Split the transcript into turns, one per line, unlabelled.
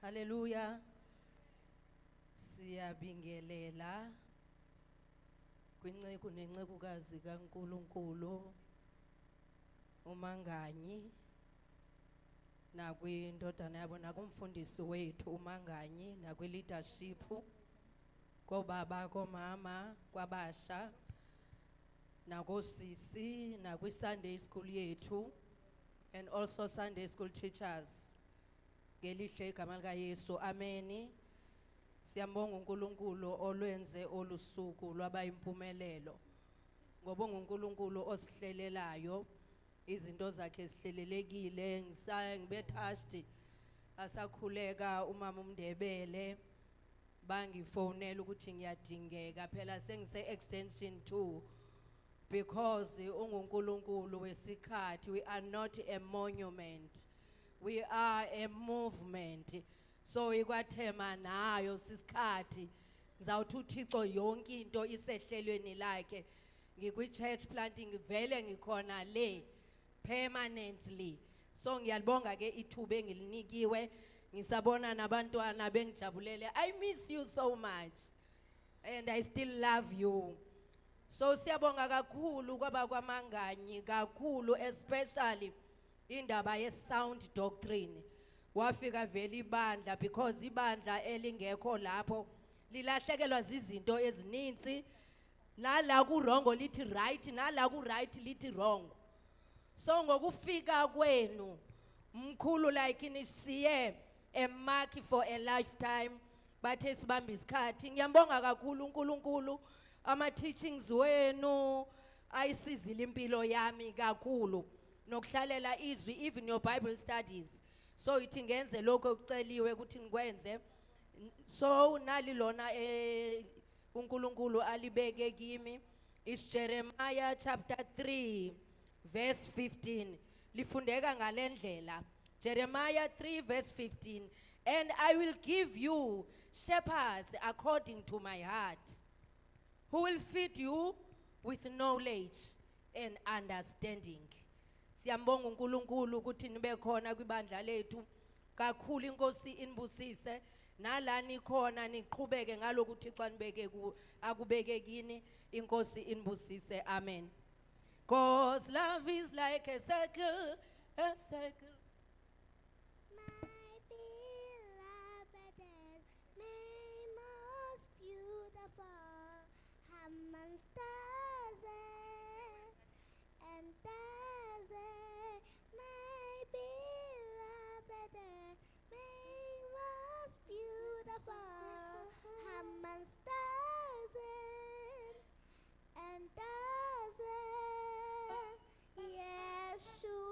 Haleluya. Siyabingelela kwinceku nencekukazi kaNkulunkulu uManganyi nakwindodana yabo nakumfundisi wethu uManganyi nakwi-leadership koobaba koomama kwabasha nakoosisi nakwi-Sunday school yethu and also Sunday school teachers ngelihle igama likaYesu ameni. Siyambonga uNkulunkulu olwenze olusuku lwaba impumelelo ngoba uNkulunkulu osihlelelayo izinto zakhe zihlelelekile. Ngibe touched asakhuleka umama uMndebele bangifonela ukuthi ngiyadingeka phela sengise extension 2 because uNkulunkulu wesikhathi. We are not a monument, we are a movement. So ikwathema nayo sisikhathi ngizawuthi uThixo yonke into isehlelweni lakhe. Ngikwi-church planting vele ngikhona le permanently. So ngiyalibonga ke ithuba engilinikiwe. Ngisabona nabantwana bengijabulele. I miss you so much and I still love you. So siyabonga kakhulu kwaba kwaManganyi kakhulu, especially indaba ye-sound doctrine. Wafika vele ibandla because ibandla elingekho lapho lilahlekelwa zizinto ezininzi. Nala ku wrong lithi right, nala ku right lithi wrong. So ngokufika kwenu mkhulu like nisiye a mark for a lifetime bathe sibamba isikhathi. Ngiyambonga kakhulu uNkulunkulu ama teachings wenu ayisizile impilo yami kakhulu nokuhlalela izwi, even your Bible studies. So ithi ngenze lokho okuceliwe ukuthi ngikwenze. So nali lona uNkulunkulu alibeke kimi is Jeremiah chapter 3 verse 15. Lifundeka ngalendlela. Jeremiah 3 verse 15. And I will give you shepherds according to my heart, who will feed you with knowledge and understanding. Siyambonga uNkulunkulu ukuthi nibe khona kwibandla lethu kakhulu. Inkosi inibusise nalani khona niqhubeke ngalokuthi xa nibeke akubeke kini. Inkosi inibusise. Amen. Cause love is like a circle, a circle.
My beloved is my most beautiful among stars and stars. My beloved is my most beautiful among stars and stars. Yeshua.